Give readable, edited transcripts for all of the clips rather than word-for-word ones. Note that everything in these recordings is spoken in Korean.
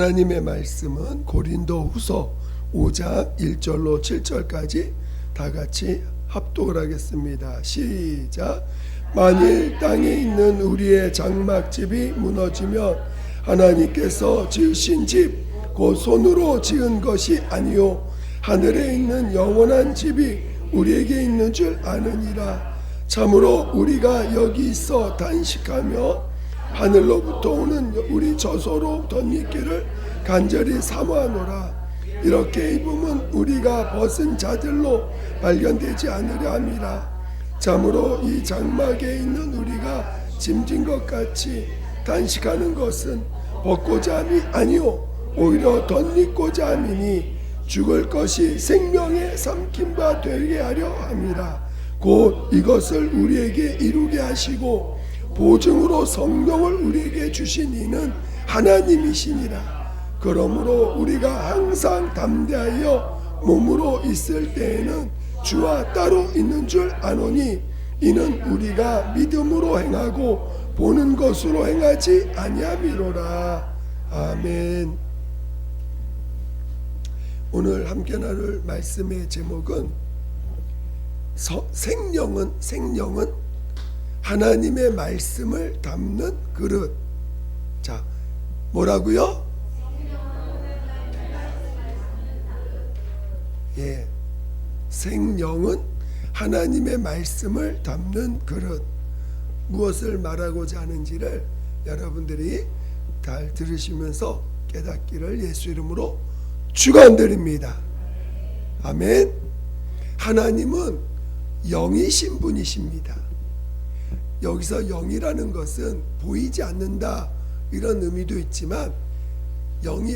하나님의 말씀은 고린도후서 5장 1절로 7절까지 다 같이 합독을 하겠습니다. 시작. 만일 땅에 있는 우리의 장막집이 무너지면 하나님께서 지으신 집 곧 손으로 지은 것이 아니요 하늘에 있는 영원한 집이 우리에게 있는 줄 아느니라. 참으로 우리가 여기 있어 단식하며 하늘로부터 오는 우리 저소로 덧입기를 간절히 사모하노라. 이렇게 입으면 우리가 벗은 자들로 발견되지 않으려 함이라. 참으로 이 장막에 있는 우리가 짐진 것 같이 단식하는 것은 벗고자 함이 아니요 오히려 덧입고자 함이니 죽을 것이 생명의 삼킨 바 되게 하려 함이라. 곧 이것을 우리에게 이루게 하시고 보증으로 성령을 우리에게 주신 이는 하나님이시니라. 그러므로 우리가 항상 담대하여 몸으로 있을 때에는 주와 따로 있는 줄 아노니 이는 우리가 믿음으로 행하고 보는 것으로 행하지 아니함이로라. 아멘. 오늘 함께 나눌 말씀의 제목은 생명은 하나님의 말씀을 담는 그릇. 자, 뭐라고요? 예, 생명은 하나님의 말씀을 담는 그릇. 무엇을 말하고자 하는지를 여러분들이 잘 들으시면서 깨닫기를 예수 이름으로 축원드립니다. 아멘. 하나님은 영이신 분이십니다. 여기서 영이라는 것은 보이지 않는다 이런 의미도 있지만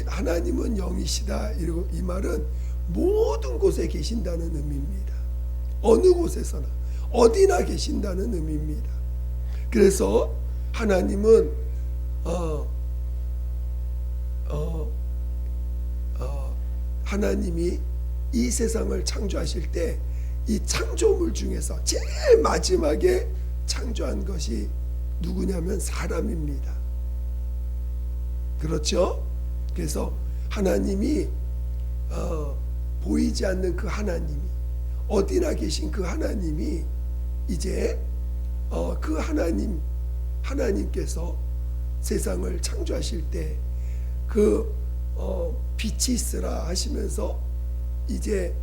하나님은 영이시다 이러고 이 말은 모든 곳에 계신다는 의미입니다. 어느 곳에서나 어디나 계신다는 의미입니다. 그래서 하나님은 하나님이 이 세상을 창조하실 때 이 창조물 중에서 제일 마지막에 창조한 것이 누구냐면 사람입니다. 그렇죠? 그래서 하나님이 보이지 않는 그 하나님이 어디나 계신 그 하나님이 이제 그 하나님께서 세상을 창조하실 때 그 빛이 있으라 하시면서 이제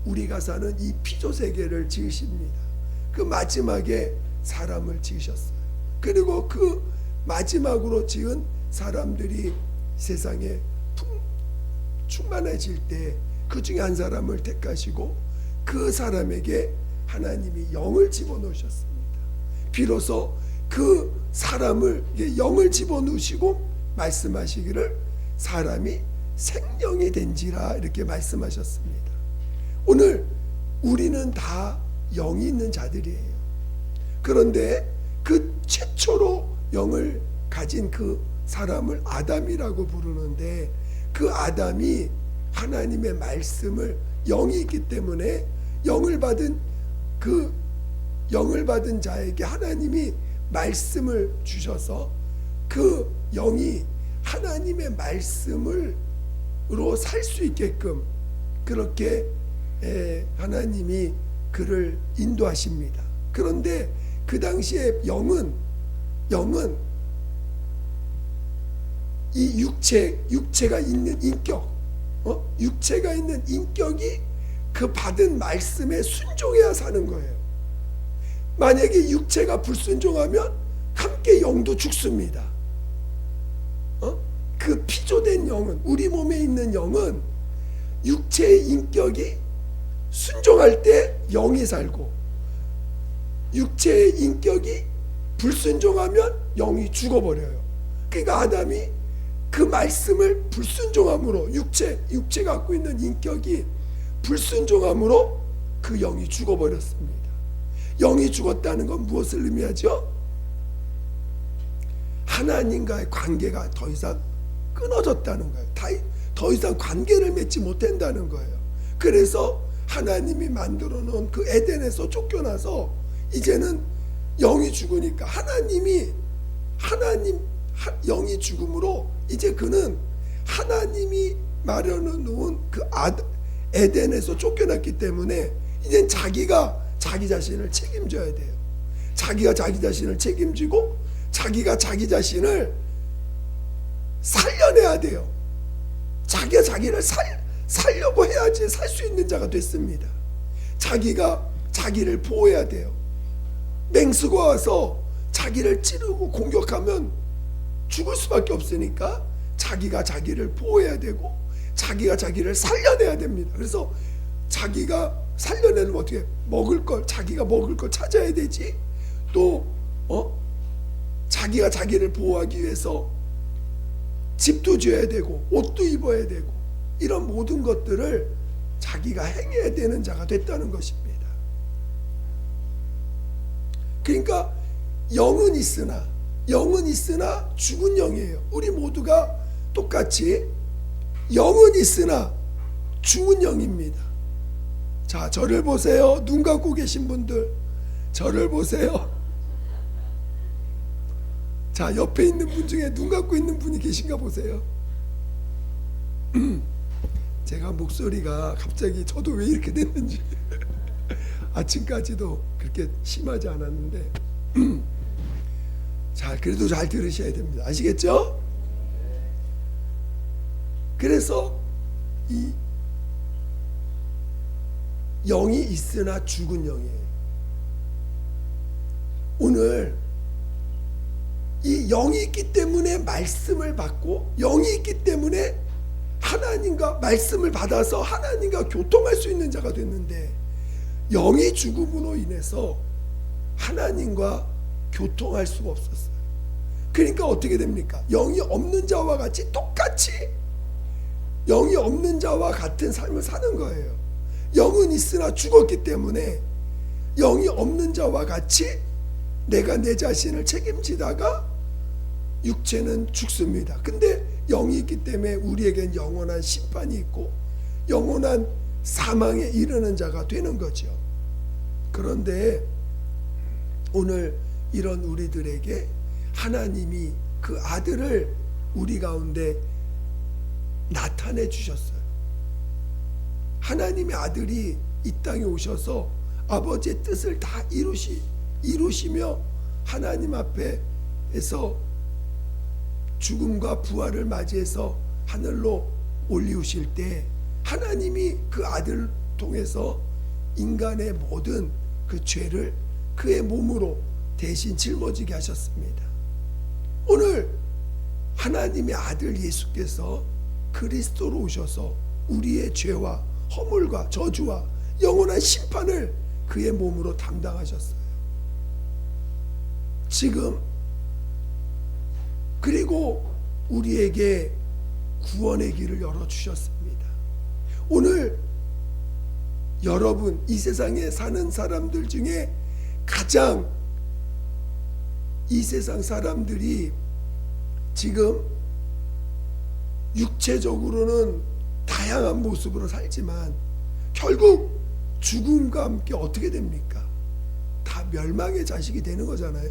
우리가 사는 이 피조 세계를 지으십니다. 그 마지막에 사람을 지으셨어요. 그리고 그 마지막으로 지은 사람들이 세상에 충만해질 때 그 중에 한 사람을 택하시고 그 사람에게 하나님이 영을 집어넣으셨습니다. 비로소 그 사람을 영을 집어넣으시고 말씀하시기를 사람이 생명이 된지라 이렇게 말씀하셨습니다. 오늘 우리는 다 영이 있는 자들이에요. 그런데 그 최초로 영을 가진 그 사람을 아담이라고 부르는데 그 아담이 하나님의 말씀을 영이 있기 때문에 영을 받은 자에게 하나님이 말씀을 주셔서 그 영이 하나님의 말씀으로 살 수 있게끔 그렇게 하나님이 그를 인도하십니다. 그런데 그 당시에 영은 이 육체가 있는 인격, 육체가 있는 인격이 그 받은 말씀에 순종해야 사는 거예요. 만약에 육체가 불순종하면 함께 영도 죽습니다. 그 피조된 영은, 우리 몸에 있는 영은 육체의 인격이 순종할 때 영이 살고 육체의 인격이 불순종하면 영이 죽어버려요. 그러니까 아담이 그 말씀을 불순종함으로 육체 갖고 있는 인격이 불순종함으로 그 영이 죽어버렸습니다. 영이 죽었다는 건 무엇을 의미하죠? 하나님과의 관계가 더 이상 끊어졌다는 거예요. 더 이상 관계를 맺지 못한다는 거예요. 그래서 하나님이 만들어 놓은 그 에덴에서 쫓겨나서 이제는 영이 죽으니까 영이 죽음으로 이제 그는 하나님이 마련해 놓은 그 에덴에서 쫓겨났기 때문에 이젠 자기가 자기 자신을 책임져야 돼요. 자기가 자기 자신을 책임지고 자기가 자기 자신을 살려내야 돼요. 자기가 자기를 살려고 해야지 살 수 있는 자가 됐습니다. 자기가 자기를 보호해야 돼요. 맹수가 와서 자기를 찌르고 공격하면 죽을 수밖에 없으니까 자기가 자기를 보호해야 되고 자기가 자기를 살려내야 됩니다. 그래서 자기가 살려내면 어떻게 먹을 걸 자기가 먹을 걸 찾아야 되지. 또 자기가 자기를 보호하기 위해서 집도 지어야 되고 옷도 입어야 되고 이런 모든 것들을 자기가 행해야 되는 자가 됐다는 것입니다. 그러니까 영은 있으나 죽은 영이에요. 우리 모두가 똑같이 영은 있으나 죽은 영입니다. 자, 저를 보세요. 눈 감고 계신 분들 저를 보세요. 자, 옆에 있는 분 중에 눈 감고 있는 분이 계신가 보세요. 제가 목소리가 갑자기 저도 왜 이렇게 됐는지 아침까지도 그렇게 심하지 않았는데 자, 그래도 잘 들으셔야 됩니다. 아시겠죠? 그래서 이 영이 있으나 죽은 영이에요. 오늘 이 영이 있기 때문에 말씀을 받고 영이 있기 때문에 하나님과 말씀을 받아서 하나님과 교통할 수 있는 자가 됐는데 영이 죽음으로 인해서 하나님과 교통할 수가 없었어요. 그러니까 어떻게 됩니까? 영이 없는 자와 같이 똑같이 영이 없는 자와 같은 삶을 사는 거예요. 영은 있으나 죽었기 때문에 영이 없는 자와 같이 내가 내 자신을 책임지다가 육체는 죽습니다. 근데 영이 있기 때문에 우리에겐 영원한 심판이 있고 영원한 사망에 이르는 자가 되는 거죠. 그런데 오늘 이런 우리들에게 하나님이 그 아들을 우리 가운데 나타내 주셨어요. 하나님의 아들이 이 땅에 오셔서 아버지의 뜻을 다 이루시며 하나님 앞에서 죽음과 부활을 맞이해서 하늘로 올리우실 때 하나님이 그 아들을 통해서 인간의 모든 그 죄를 그의 몸으로 대신 짊어지게 하셨습니다. 오늘 하나님의 아들 예수께서 그리스도로 오셔서 우리의 죄와 허물과 저주와 영원한 심판을 그의 몸으로 담당하셨어요. 지금 그리고 우리에게 구원의 길을 열어주셨습니다. 오늘 여러분 이 세상에 사는 사람들 중에 가장 이 세상 사람들이 지금 육체적으로는 다양한 모습으로 살지만 결국 죽음과 함께 어떻게 됩니까? 다 멸망의 자식이 되는 거잖아요.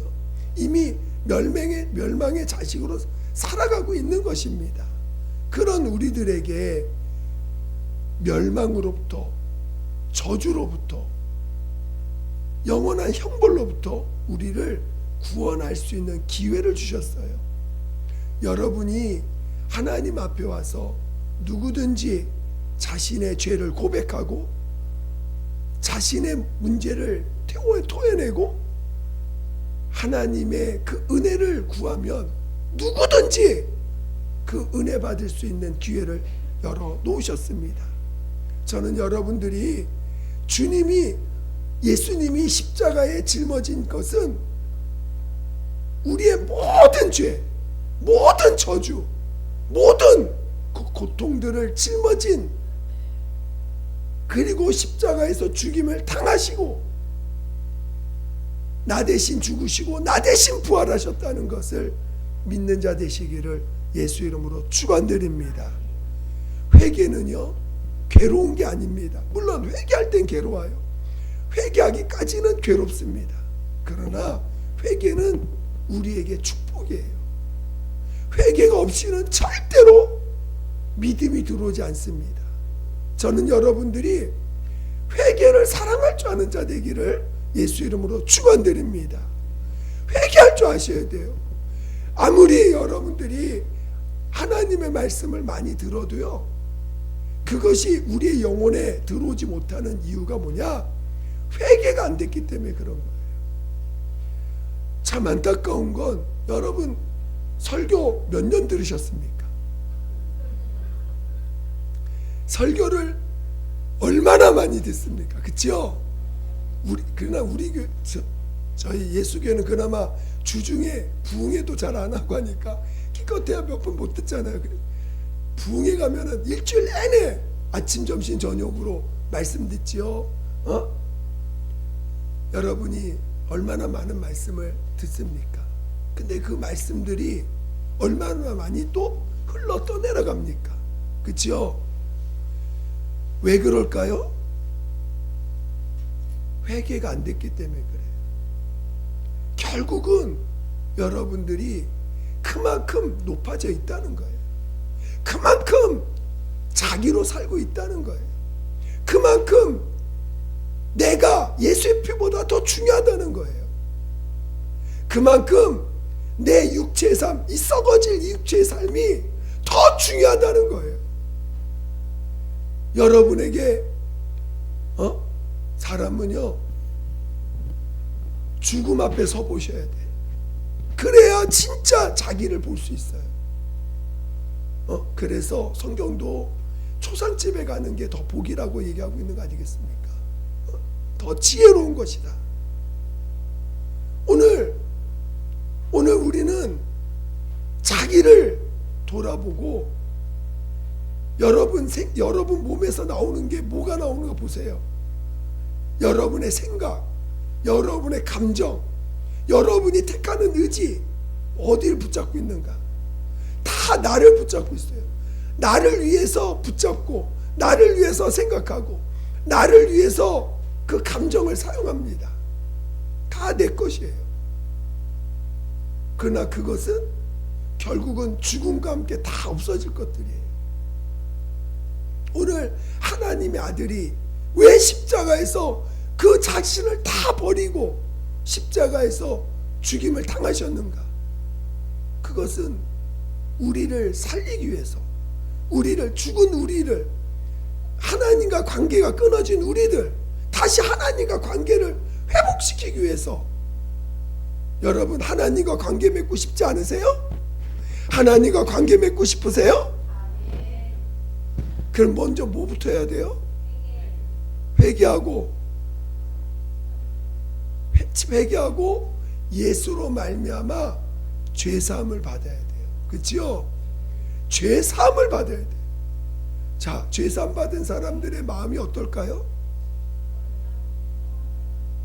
이미 멸망의 자식으로 살아가고 있는 것입니다. 그런 우리들에게 멸망으로부터 저주로부터 영원한 형벌로부터 우리를 구원할 수 있는 기회를 주셨어요. 여러분이 하나님 앞에 와서 누구든지 자신의 죄를 고백하고 자신의 문제를 토해내고 하나님의 그 은혜를 구하면 누구든지 그 은혜 받을 수 있는 기회를 열어 놓으셨습니다. 저는 여러분들이 예수님이 십자가에 짊어진 것은 우리의 모든 죄, 모든 저주, 모든 그 고통들을 짊어진, 그리고 십자가에서 죽임을 당하시고 나 대신 죽으시고 나 대신 부활하셨다는 것을 믿는 자 되시기를 예수 이름으로 축원드립니다. 회개는요 괴로운 게 아닙니다. 물론 회개할 땐 괴로워요. 회개하기까지는 괴롭습니다. 그러나 회개는 우리에게 축복이에요. 회개가 없이는 절대로 믿음이 들어오지 않습니다. 저는 여러분들이 회개를 사랑할 줄 아는 자 되기를 예수 이름으로 축원드립니다. 회개할 줄 아셔야 돼요. 아무리 여러분들이 하나님의 말씀을 많이 들어도요, 그것이 우리의 영혼에 들어오지 못하는 이유가 뭐냐? 회개가 안 됐기 때문에 그런 거예요. 참 안타까운 건 여러분 설교 몇 년 들으셨습니까? 설교를 얼마나 많이 듣습니까? 그렇죠? 그러나 우리 저희 예수교회는 그나마 주중에 부흥회도 잘 안 하고 하니까 기껏해야 몇 번 못 듣잖아요. 부흥회 가면은 일주일 내내 아침, 점심, 저녁으로 말씀 듣지요. 여러분이 얼마나 많은 말씀을 듣습니까? 근데 그 말씀들이 얼마나 많이 또 흘러 떠내려갑니까? 그렇죠? 왜 그럴까요? 회개가 안 됐기 때문에 그래요. 결국은 여러분들이 그만큼 높아져 있다는 거예요. 그만큼 자기로 살고 있다는 거예요. 그만큼 내가 예수의 피보다 더 중요하다는 거예요. 그만큼 내 육체의 삶, 이 썩어질 이 육체의 삶이 더 중요하다는 거예요. 여러분에게 사람은요, 죽음 앞에 서 보셔야 돼. 그래야 진짜 자기를 볼 수 있어요. 그래서 성경도 초상집에 가는 게 더 복이라고 얘기하고 있는 거 아니겠습니까? 더 지혜로운 것이다. 오늘 우리는 자기를 돌아보고 여러분 몸에서 나오는 게 뭐가 나오는가 보세요. 여러분의 생각, 여러분의 감정, 여러분이 택하는 의지, 어디를 붙잡고 있는가? 다 나를 붙잡고 있어요. 나를 위해서 붙잡고, 나를 위해서 생각하고, 나를 위해서 그 감정을 사용합니다. 다 내 것이에요. 그러나 그것은 결국은 죽음과 함께 다 없어질 것들이에요. 오늘 하나님의 아들이 왜 십자가에서 그 자신을 다 버리고 십자가에서 죽임을 당하셨는가? 그것은 우리를 살리기 위해서, 우리를, 죽은 우리를, 하나님과 관계가 끊어진 우리들 다시 하나님과 관계를 회복시키기 위해서. 여러분, 하나님과 관계 맺고 싶지 않으세요? 하나님과 관계 맺고 싶으세요? 그럼 먼저 뭐부터 해야 돼요? 회개하고 예수로 말미암아 죄 사함을 받아야 돼요. 그렇죠? 죄 사함을 받아야 돼요. 자, 죄 사함 받은 사람들의 마음이 어떨까요?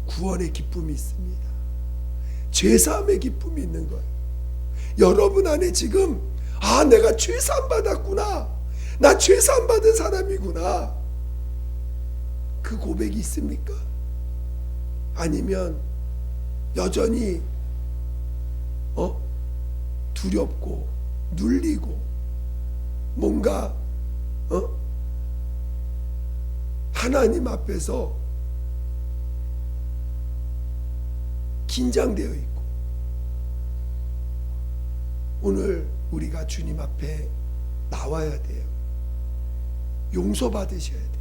구원의 기쁨이 있습니다. 죄 사함의 기쁨이 있는 거예요. 여러분 안에 지금 내가 죄 사함 받았구나, 나 죄 사함 받은 사람이구나, 그 고백이 있습니까? 아니면 여전히 두렵고 눌리고 뭔가 하나님 앞에서 긴장되어 있고. 오늘 우리가 주님 앞에 나와야 돼요. 용서받으셔야 돼요.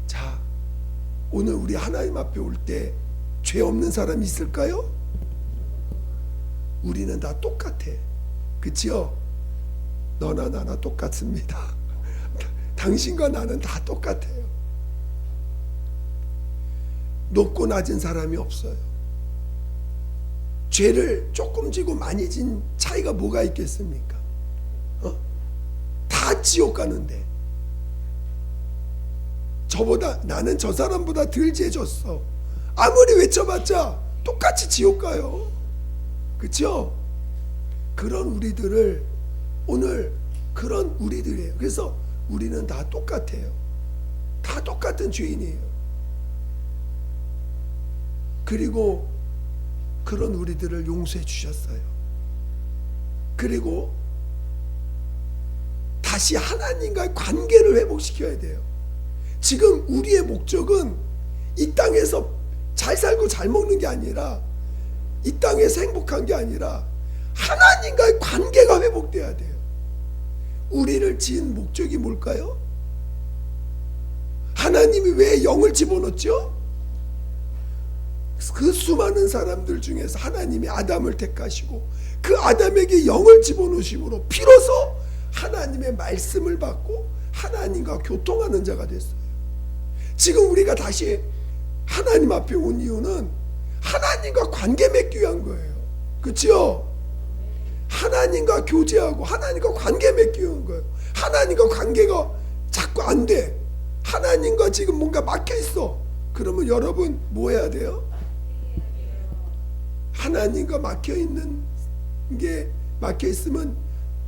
자, 오늘 우리 하나님 앞에 올 때 죄 없는 사람이 있을까요? 우리는 다 똑같아. 그치요? 너나 나나 똑같습니다. 당신과 나는 다 똑같아요. 높고 낮은 사람이 없어요. 죄를 조금 지고 많이 진 차이가 뭐가 있겠습니까? 다 지옥 가는데 나는 저 사람보다 덜 죄졌어, 아무리 외쳐봤자 똑같이 지옥 가요. 그렇죠? 그런 우리들을 오늘 그런 우리들이에요. 그래서 우리는 다 똑같아요. 다 똑같은 죄인이에요. 그리고 그런 우리들을 용서해 주셨어요. 그리고 다시 하나님과의 관계를 회복시켜야 돼요. 지금 우리의 목적은 이 땅에서 잘 살고 잘 먹는 게 아니라, 이 땅에서 행복한 게 아니라 하나님과의 관계가 회복돼야 돼요. 우리를 지은 목적이 뭘까요? 하나님이 왜 영을 집어넣었죠? 그 수많은 사람들 중에서 하나님이 아담을 택하시고 그 아담에게 영을 집어넣으심으로 비로소 하나님의 말씀을 받고 하나님과 교통하는 자가 됐어요. 지금 우리가 다시 하나님 앞에 온 이유는 하나님과 관계 맺기 위한 거예요. 그렇죠? 하나님과 교제하고 하나님과 관계 맺기 위한 거예요. 하나님과 관계가 자꾸 안 돼. 하나님과 지금 뭔가 막혀 있어. 그러면 여러분 뭐 해야 돼요? 하나님과 막혀 있으면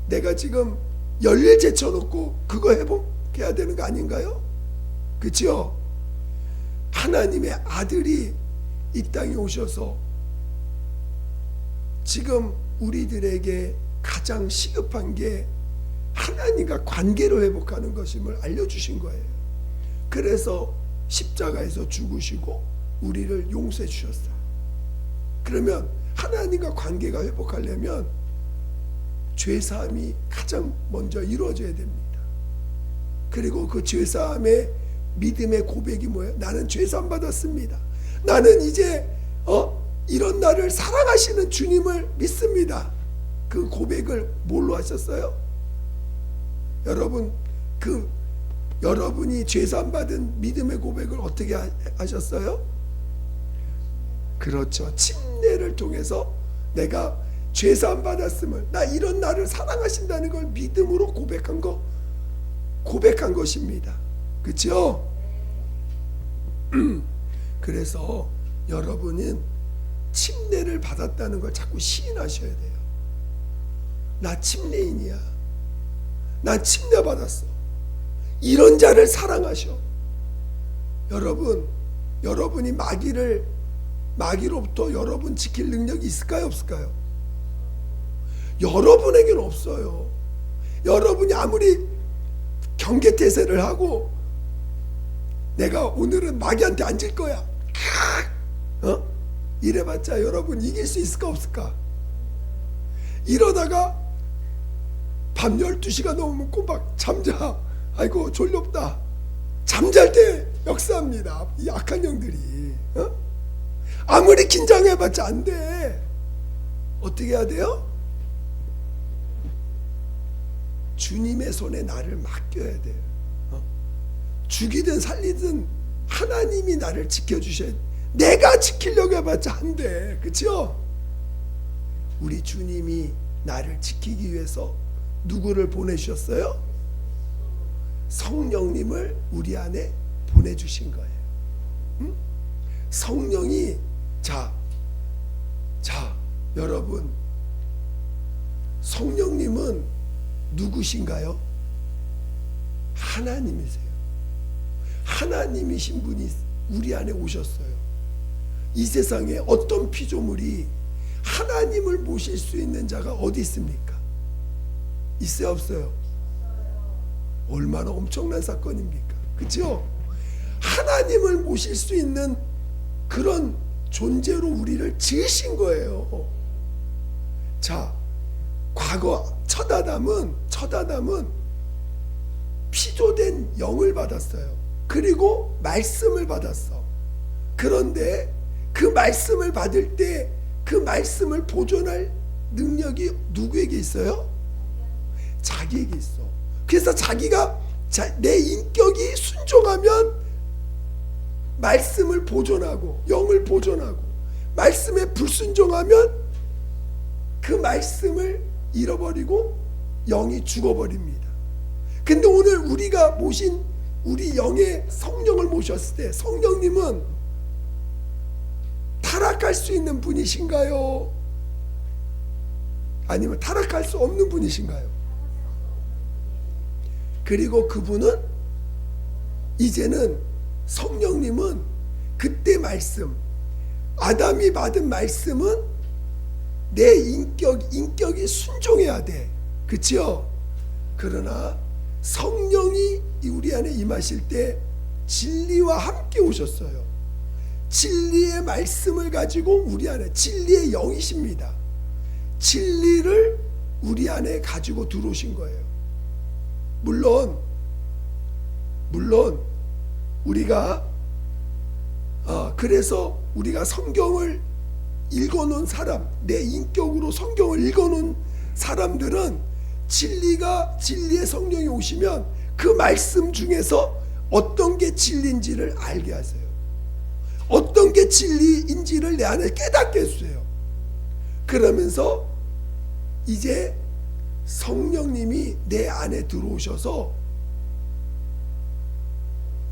내가 지금 열일 제쳐놓고 그거 회복해야 되는 거 아닌가요? 그렇죠? 하나님의 아들이 이 땅에 오셔서 지금 우리들에게 가장 시급한 게 하나님과 관계를 회복하는 것임을 알려주신 거예요. 그래서 십자가에서 죽으시고 우리를 용서해 주셨어요. 그러면 하나님과 관계가 회복하려면 죄사함이 가장 먼저 이루어져야 됩니다. 그리고 그 죄사함의 믿음의 고백이 뭐예요? 나는 죄사함 받았습니다. 나는 이제 이런 나를 사랑하시는 주님을 믿습니다. 그 고백을 뭘로 하셨어요? 여러분이 죄사함 받은 믿음의 고백을 어떻게 하셨어요? 그렇죠. 침례를 통해서 내가 죄사함 받았음을, 나 이런 나를 사랑하신다는 걸 믿음으로 고백한 것입니다. 그렇죠? 그래서 여러분은 침례를 받았다는 걸 자꾸 시인하셔야 돼요. 나 침례인이야. 나 침례 받았어. 이런 자를 사랑하셔. 여러분이 마귀로부터 여러분 지킬 능력이 있을까요? 없을까요? 여러분에게는 없어요. 여러분이 아무리 경계태세를 하고 내가 오늘은 마귀한테 앉을 거야, 이래봤자 여러분 이길 수 있을까 없을까? 이러다가 밤 12시가 넘으면 꼬박 잠자. 아이고 졸렵다. 잠잘 때 역사합니다. 이 악한 영들이. 아무리 긴장해봤자 안 돼. 어떻게 해야 돼요? 주님의 손에 나를 맡겨야 돼요. 죽이든 살리든 하나님이 나를 지켜주셔야 돼. 내가 지키려고 해봤자 안 돼. 그렇죠? 우리 주님이 나를 지키기 위해서 누구를 보내주셨어요? 성령님을 우리 안에 보내주신 거예요. 성령이 자 여러분, 성령님은 누구신가요? 하나님이세요. 하나님이신 분이 우리 안에 오셨어요. 이 세상에 어떤 피조물이 하나님을 모실 수 있는 자가 어디 있습니까? 있어요, 없어요? 얼마나 엄청난 사건입니까? 그렇죠? 하나님을 모실 수 있는 그런 존재로 우리를 지으신 거예요. 자, 과거 첫 아담은 피조된 영을 받았어요. 그리고 말씀을 받았어. 그런데 그 말씀을 받을 때 그 말씀을 보존할 능력이 누구에게 있어요? 자기에게 있어. 그래서 자기가 내 인격이 순종하면 말씀을 보존하고 영을 보존하고, 말씀에 불순종하면 그 말씀을 잃어버리고 영이 죽어버립니다. 근데 오늘 우리가 모신 우리 영의 성령을 모셨을 때 성령님은 타락할 수 있는 분이신가요? 아니면 타락할 수 없는 분이신가요? 그리고 그분은 이제는 성령님은 그때 말씀, 아담이 받은 말씀은 내 인격이 순종해야 돼. 그치요? 그러나 성령이 우리 안에 임하실 때 진리와 함께 오셨어요. 진리의 말씀을 가지고 우리 안에, 진리의 영이십니다. 진리를 우리 안에 가지고 들어오신 거예요. 물론 우리가 그래서 우리가 성경을 읽어놓은 사람, 내 인격으로 성경을 읽어놓은 사람들은 진리의 성령이 오시면 그 말씀 중에서 어떤 게 진리인지를 알게 하세요. 어떤 게 진리인지를 내 안에 깨닫게 해주세요. 그러면서 이제 성령님이 내 안에 들어오셔서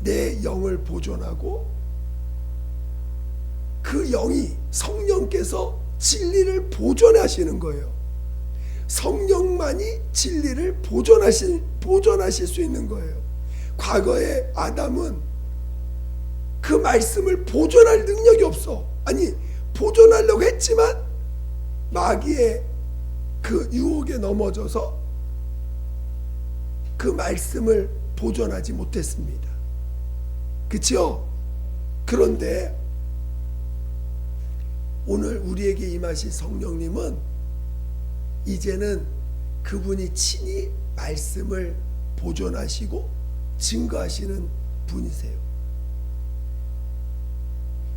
내 영을 보존하고, 그 영이, 성령께서 진리를 보존하시는 거예요. 성령만이 진리를 보존하실 수 있는 거예요. 과거에 아담은 그 말씀을 보존할 능력이 없어. 아니, 보존하려고 했지만 마귀의 그 유혹에 넘어져서 그 말씀을 보존하지 못했습니다. 그렇죠? 그런데 오늘 우리에게 임하신 성령님은 이제는 그분이 친히 말씀을 보존하시고 증거하시는 분이세요.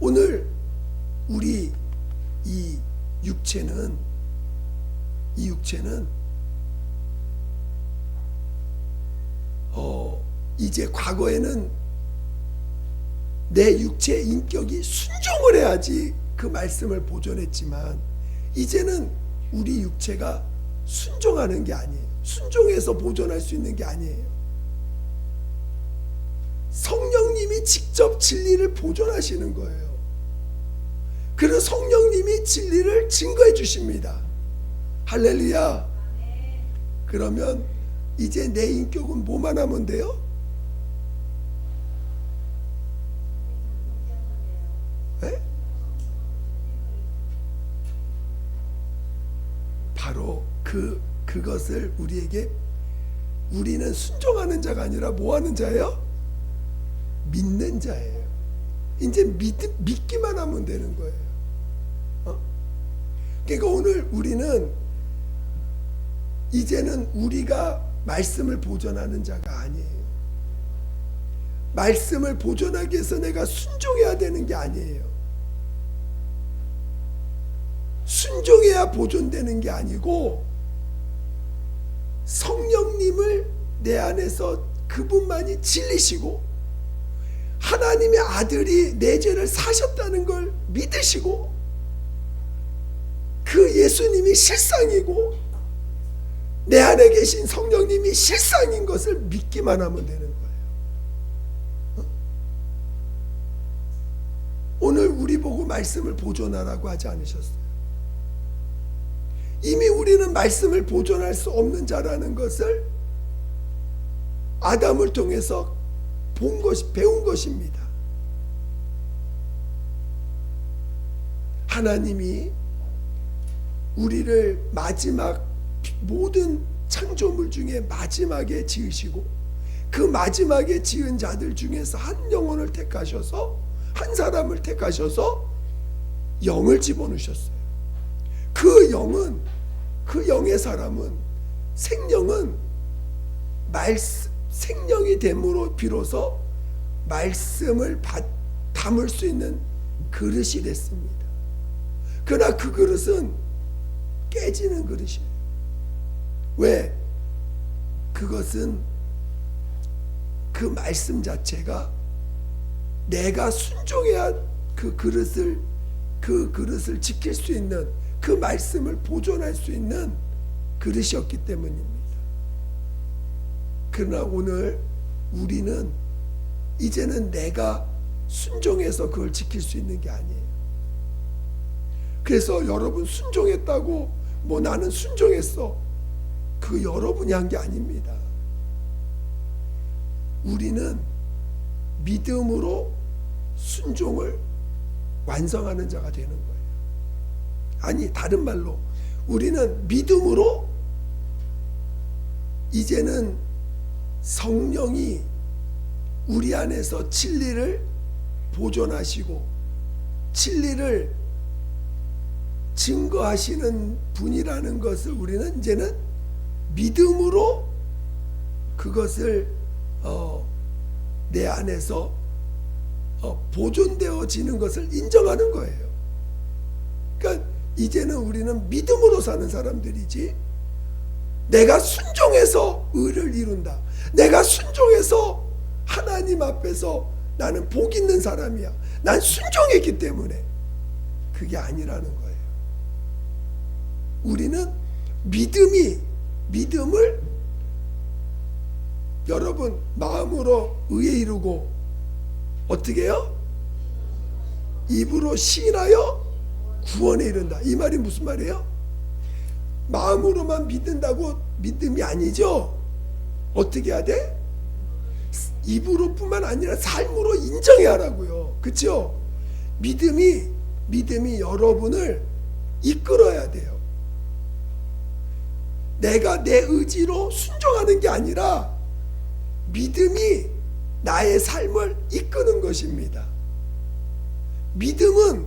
오늘 우리 이 육체는 이제 과거에는 내 육체의 인격이 순종을 해야지 그 말씀을 보존했지만, 이제는 우리 육체가 순종하는 게 아니에요. 순종해서 보존할 수 있는 게 아니에요. 성령님이 직접 진리를 보존하시는 거예요. 그래서 성령님이 진리를 증거해 주십니다. 할렐루야. 그러면 이제 내 인격은 뭐만 하면 돼요? 네? 바로 그것을 우리는 순종하는 자가 아니라 뭐 하는 자예요? 믿는 자예요. 이제 믿기만 하면 되는 거예요. 그러니까 오늘 우리는 이제는 우리가 말씀을 보존하는 자가 아니에요. 말씀을 보존하기 위해서 내가 순종해야 되는 게 아니에요. 순종해야 보존되는 게 아니고, 성령님을 내 안에서 그분만이 진리시고, 하나님의 아들이 내 죄를 사셨다는 걸 믿으시고, 그 예수님이 실상이고 내 안에 계신 성령님이 실상인 것을 믿기만 하면 되는 거예요. 오늘 우리 보고 말씀을 보존하라고 하지 않으셨어요. 이미 우리는 말씀을 보존할 수 없는 자라는 것을 아담을 통해서 배운 것입니다. 하나님이 우리를 마지막, 모든 창조물 중에 마지막에 지으시고, 그 마지막에 지은 자들 중에서 한 영혼을 택하셔서, 한 사람을 택하셔서 영을 집어넣으셨어요. 그 영의 사람은, 생명은 생명이 됨으로 비로소 말씀을 담을 수 있는 그릇이 됐습니다. 그러나 그 그릇은 깨지는 그릇이에요. 왜? 그것은 그 말씀 자체가 내가 순종해야 그 그릇을 지킬 수 있는, 그 말씀을 보존할 수 있는 그릇이었기 때문입니다. 그러나 오늘 우리는 이제는 내가 순종해서 그걸 지킬 수 있는 게 아니에요. 그래서 여러분 순종했다고 뭐 나는 순종했어, 그 여러분이 한 게 아닙니다. 우리는 믿음으로 순종을 완성하는 자가 되는 거예요. 아니, 다른 말로 우리는 믿음으로 이제는 성령이 우리 안에서 진리를 보존하시고 진리를 증거하시는 분이라는 것을 우리는 이제는 믿음으로 그것을 내 안에서 보존되어지는 것을 인정하는 거예요. 그러니까 이제는 우리는 믿음으로 사는 사람들이지, 내가 순종해서 의를 이룬다, 내가 순종해서 하나님 앞에서 나는 복 있는 사람이야, 난 순종했기 때문에, 그게 아니라는 거예요. 우리는 믿음을 여러분 마음으로 의에 이루고 어떻게 해요? 입으로 시인하여 구원에 이른다. 이 말이 무슨 말이에요? 마음으로만 믿는다고 믿음이 아니죠. 어떻게 해야 돼? 입으로뿐만 아니라 삶으로 인정해야 하라고요. 그렇죠? 믿음이 여러분을 이끌어야 돼요. 내가 내 의지로 순종하는 게 아니라 믿음이 나의 삶을 이끄는 것입니다. 믿음은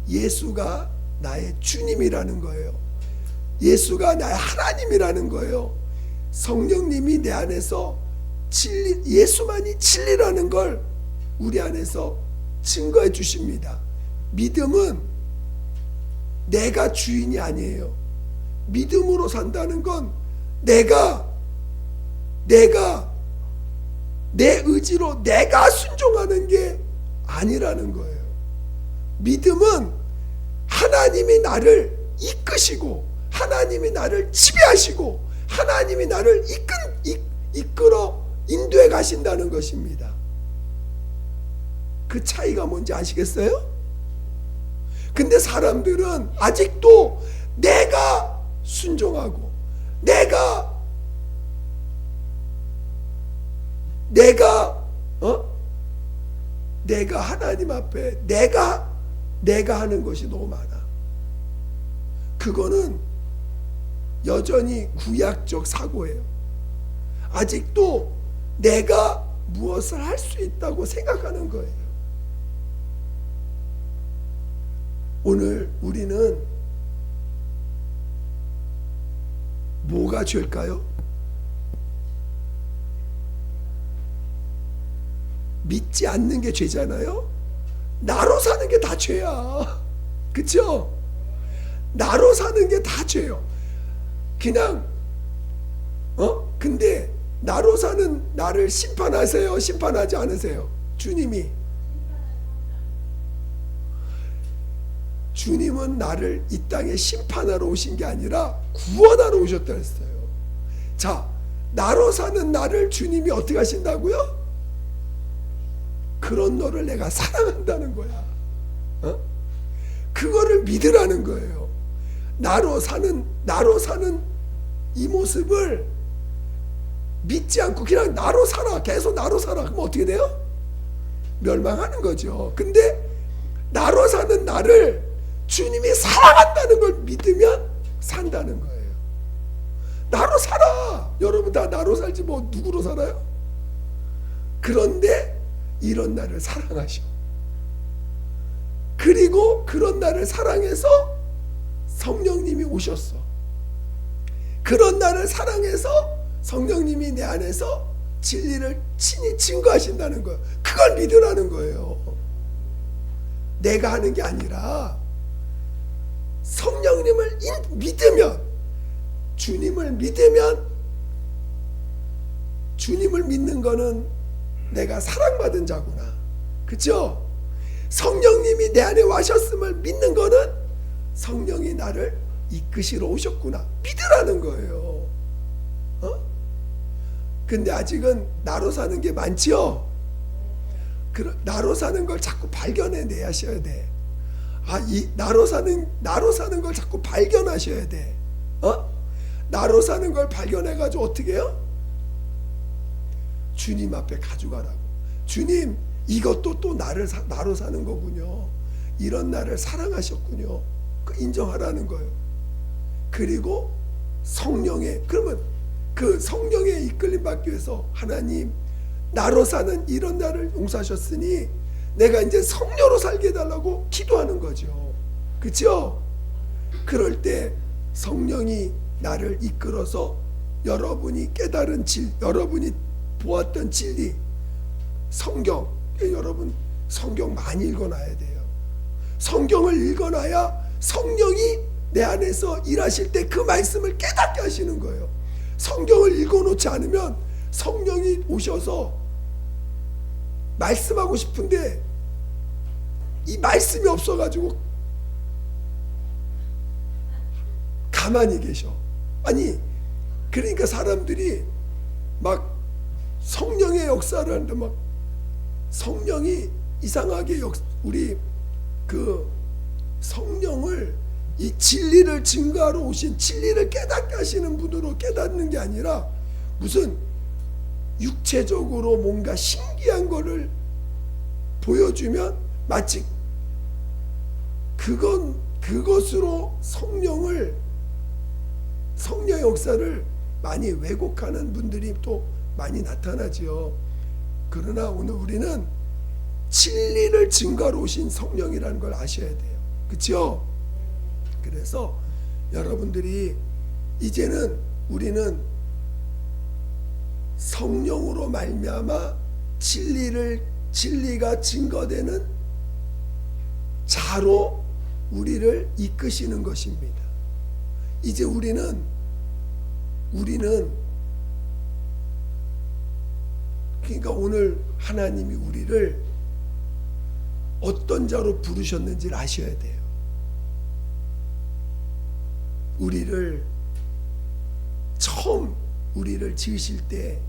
예수가 나의 주님이라는 거예요. 예수가 나의 하나님이라는 거예요. 성령님이 내 안에서 진리, 예수만이 진리라는 걸 우리 안에서 증거해 주십니다. 믿음은 내가 주인이 아니에요. 믿음으로 산다는 건 내가 내 의지로 내가 순종하는 게 아니라는 거예요. 믿음은 하나님이 나를 이끄시고 하나님이 나를 지배하시고 하나님이 나를 이끌어 인도해 가신다는 것입니다. 그 차이가 뭔지 아시겠어요? 근데 사람들은 아직도 내가 순종하고 내가 하나님 앞에 내가 하는 것이 너무 많아. 그거는 여전히 구약적 사고예요. 아직도 내가 무엇을 할 수 있다고 생각하는 거예요. 오늘 우리는 뭐가 죄일까요? 믿지 않는 게 죄잖아요. 나로 사는 게 다 죄야. 그쵸? 나로 사는 게 다 죄요. 그냥 근데 나로 사는 나를 심판하세요? 심판하지 않으세요? 주님은 나를 이 땅에 심판하러 오신 게 아니라 구원하러 오셨다 했어요. 자, 나로 사는 나를 주님이 어떻게 하신다고요? 그런 너를 내가 사랑한다는 거야. 그거를 믿으라는 거예요. 나로 사는 이 모습을 믿지 않고 그냥 나로 살아, 계속 나로 살아. 그럼 어떻게 돼요? 멸망하는 거죠. 근데 나로 사는 나를 주님이 사랑한다는 걸 믿으면 산다는 거예요. 나로 살아. 여러분 다 나로 살지 뭐 누구로 살아요? 그런데 이런 나를 사랑하셔. 그리고 그런 나를 사랑해서 성령님이 오셨어. 그런 나를 사랑해서 성령님이 내 안에서 진리를 친히 증거하신다는 거예요. 그걸 믿으라는 거예요. 내가 하는 게 아니라 성령님을 믿으면, 주님을 믿는 거는 내가 사랑받은 자구나. 그렇죠? 성령님이 내 안에 와셨음을 믿는 거는 성령이 나를 이끄시러 오셨구나. 믿으라는 거예요. 근데 아직은 나로 사는 게 많지요? 나로 사는 걸 자꾸 발견해 하셔야 돼. 이 나로 사는 걸 자꾸 발견하셔야 돼. 나로 사는 걸 발견해가지고 어떻게 해요? 주님 앞에 가져가라고. 주님, 이것도 또 나로 사는 거군요. 이런 나를 사랑하셨군요. 인정하라는 거예요. 그리고 성령의, 그러면 그 성령의 이끌림 받기 위해서 하나님 나로 사는 이런 나를 용서하셨으니 내가 이제 성녀로 살게 해달라고 기도하는 거죠. 그렇죠? 그럴 때 성령이 나를 이끌어서 여러분이 깨달은 여러분이 보았던 진리, 성경, 여러분 성경 많이 읽어놔야 돼요. 성경을 읽어놔야 성령이 내 안에서 일하실 때 그 말씀을 깨닫게 하시는 거예요. 성경을 읽어놓지 않으면 성령이 오셔서 말씀하고 싶은데 이 말씀이 없어가지고 가만히 계셔. 아니 그러니까 사람들이 막 성령의 역사를 하는데 막 성령이 이상하게 우리 그 성령을 이 진리를 증거하러 오신 진리를 깨닫게 하시는 분으로 깨닫는 게 아니라 무슨 육체적으로 뭔가 신기한 거를 보여주면 마치 그것으로 성령의 역사를 많이 왜곡하는 분들이 또 많이 나타나지요. 그러나 오늘 우리는 진리를 증거하러 오신 성령이라는 걸 아셔야 돼요. 그렇죠? 그래서 여러분들이 이제는 우리는 성령으로 말미암아 진리가 증거되는 자로 우리를 이끄시는 것입니다. 이제 우리는 그러니까 오늘 하나님이 우리를 어떤 자로 부르셨는지를 아셔야 돼요. 처음 우리를 지으실 때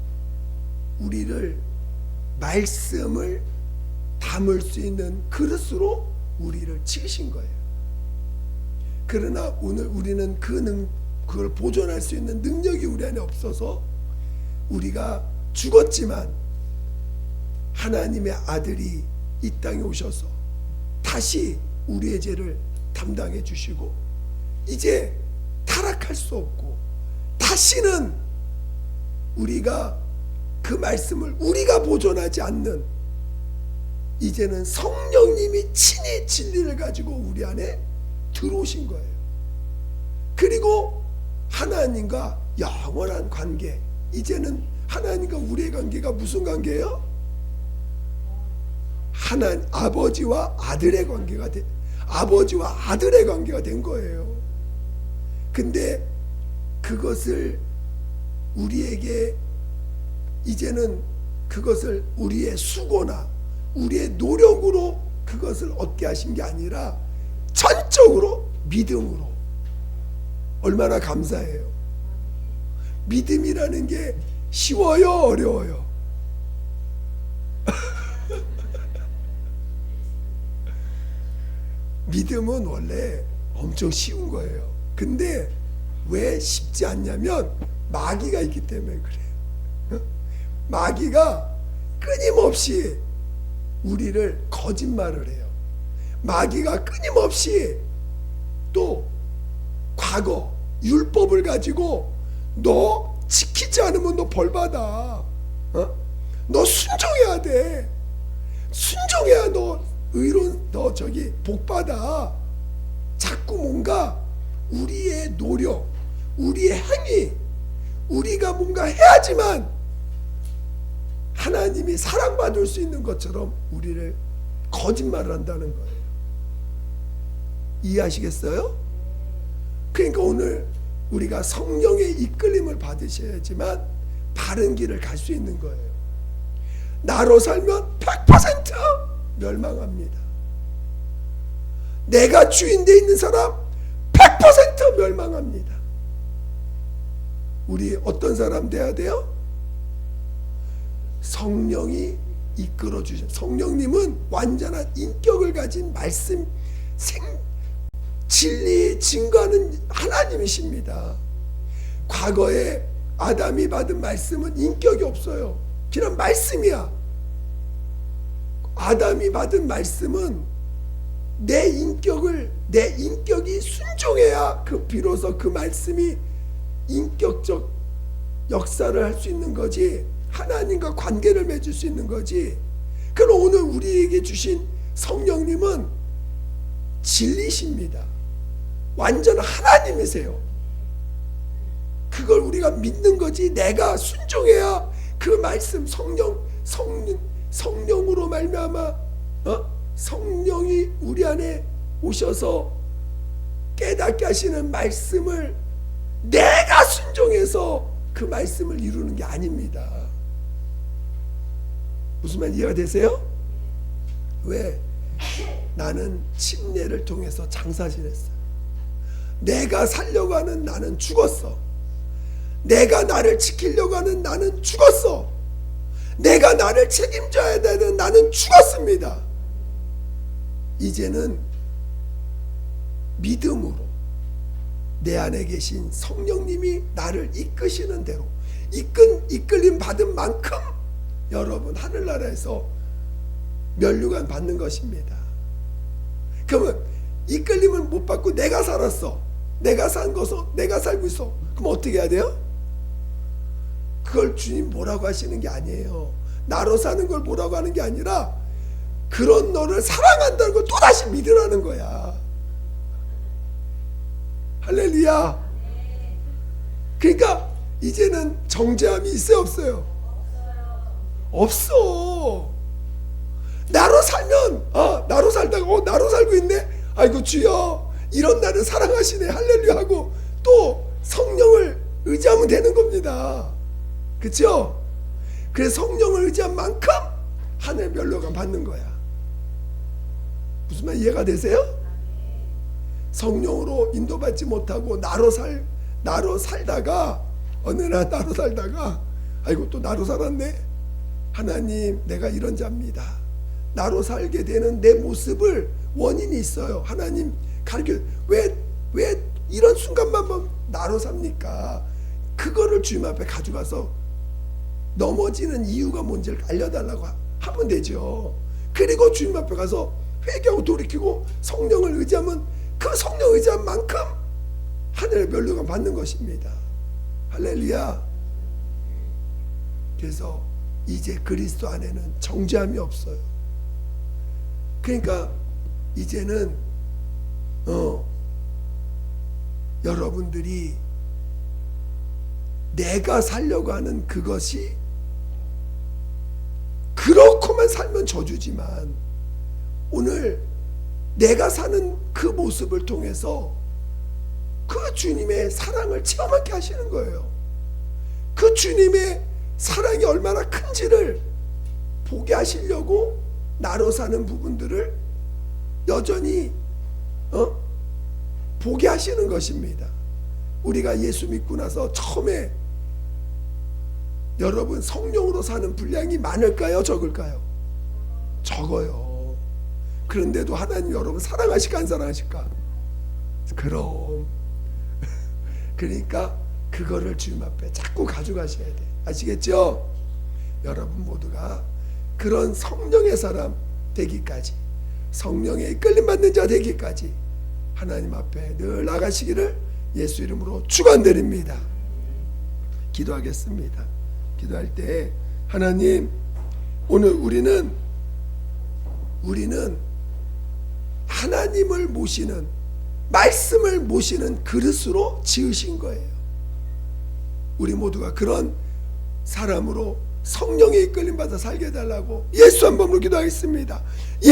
우리를 말씀을 담을 수 있는 그릇으로 우리를 지으신 거예요. 그러나 오늘 우리는 그걸 보존할 수 있는 능력이 우리 안에 없어서 우리가 죽었지만 하나님의 아들이 이 땅에 오셔서 다시 우리의 죄를 담당해 주시고 이제 타락할 수 없고 다시는 우리가 그 말씀을 우리가 보존하지 않는 이제는 성령님이 친히 진리를 가지고 우리 안에 들어오신 거예요. 그리고 하나님과 영원한 관계, 이제는 하나님과 우리의 관계가 무슨 관계예요? 아버지와 아들의 관계가 된 거예요. 근데 그것을 우리에게 이제는 그것을 우리의 수고나 우리의 노력으로 그것을 얻게 하신 게 아니라 전적으로 믿음으로. 얼마나 감사해요. 믿음이라는 게 쉬워요, 어려워요? 믿음은 원래 엄청 쉬운 거예요. 근데 왜 쉽지 않냐면 마귀가 있기 때문에 그래요. 마귀가 끊임없이 우리를 거짓말을 해요. 마귀가 끊임없이 또 과거 율법을 가지고 너 지키지 않으면 너 벌받아. 너 순종해야 돼. 순종해야 너 의로운 너 저기 복받아. 자꾸 뭔가 우리의 노력, 우리의 행위, 우리가 뭔가 해야지만 하나님이 사랑받을 수 있는 것처럼 우리를 거짓말을 한다는 거예요. 이해하시겠어요? 그러니까 오늘 우리가 성령의 이끌림을 받으셔야지만 바른 길을 갈 수 있는 거예요. 나로 살면 100% 멸망합니다. 내가 주인 돼 있는 사람 100% 멸망합니다. 우리 어떤 사람 돼야 돼요? 성령이 이끌어 주셔. 성령님은 완전한 인격을 가진 말씀, 진리 증거하는 하나님이십니다. 과거에 아담이 받은 말씀은 인격이 없어요. 그냥 말씀이야. 아담이 받은 말씀은 내 인격이 순종해야 비로소 그 말씀이 인격적 역사를 할 수 있는 거지, 하나님과 관계를 맺을 수 있는 거지. 그럼 오늘 우리에게 주신 성령님은 진리십니다. 완전 하나님이세요. 그걸 우리가 믿는 거지. 내가 순종해야 그 말씀, 성령으로 말미암아 성령이 우리 안에 오셔서 깨닫게 하시는 말씀을 내가 순종해서 그 말씀을 이루는 게 아닙니다. 무슨 말 이해가 되세요? 왜? 나는 침례를 통해서 장사질했어요. 내가 살려고 하는 나는 죽었어. 내가 나를 지키려고 하는 나는 죽었어. 내가 나를 책임져야 되는 나는 죽었습니다. 이제는 믿음으로 내 안에 계신 성령님이 나를 이끄시는 대로 이끌림 받은 만큼 여러분 하늘나라에서 면류관 받는 것입니다. 그러면 이끌림을 못 받고 내가 살았어. 내가 살고 있어. 그럼 어떻게 해야 돼요? 그걸 주님 뭐라고 하시는 게 아니에요. 나로 사는 걸 뭐라고 하는 게 아니라 그런 너를 사랑한다는 걸 또다시 믿으라는 거야. 할렐루야. 그러니까 이제는 정죄함이 있어요, 없어요? 없어. 나로 살면 나로 살다가 나로 살고 있네. 아이고 주여, 이런 나를 사랑하시네. 할렐루야 하고 또 성령을 의지하면 되는 겁니다. 그렇죠? 그래서 성령을 의지한 만큼 하늘 면류관 받는 거야. 무슨 말 이해가 되세요? 성령으로 인도받지 못하고 나로 살다가 어느 날 나로 살다가 아이고 또 나로 살았네. 하나님, 내가 이런 자입니다. 나로 살게 되는 내 모습을 원인이 있어요. 하나님 가르쳐. 왜 이런 순간만 나로 삽니까? 그거를 주님 앞에 가져가서 넘어지는 이유가 뭔지를 알려달라고 하면 되죠. 그리고 주님 앞에 가서 회개하고 돌이키고 성령을 의지하면 그 성령 의지한 만큼 하늘의 면류관 받는 것입니다. 할렐루야. 그래서 이제 그리스도 안에는 정죄함이 없어요. 그러니까 이제는 여러분들이 내가 살려고 하는 그것이 그렇고만 살면 저주지만 오늘 내가 사는 그 모습을 통해서 그 주님의 사랑을 체험하게 하시는 거예요. 그 주님의 사랑이 얼마나 큰지를 보게 하시려고 나로 사는 부분들을 여전히 보게 하시는 것입니다. 우리가 예수 믿고 나서 처음에 여러분 성령으로 사는 분량이 많을까요? 적을까요? 적어요. 그런데도 하나님 여러분 사랑하실까 안 사랑하실까? 그럼 그러니까 그거를 주님 앞에 자꾸 가져가셔야 돼. 아시겠죠? 여러분 모두가 그런 성령의 사람 되기까지, 성령의 이끌림 받는 자 되기까지 하나님 앞에 늘 나가시기를 예수 이름으로 축원드립니다. 기도하겠습니다. 기도할 때 하나님, 오늘 우리는 하나님을 모시는, 말씀을 모시는 그릇으로 지으신 거예요. 우리 모두가 그런 사람으로 성령의 이끌림 받아 살게 해달라고 예수 한 번으로 기도하겠습니다.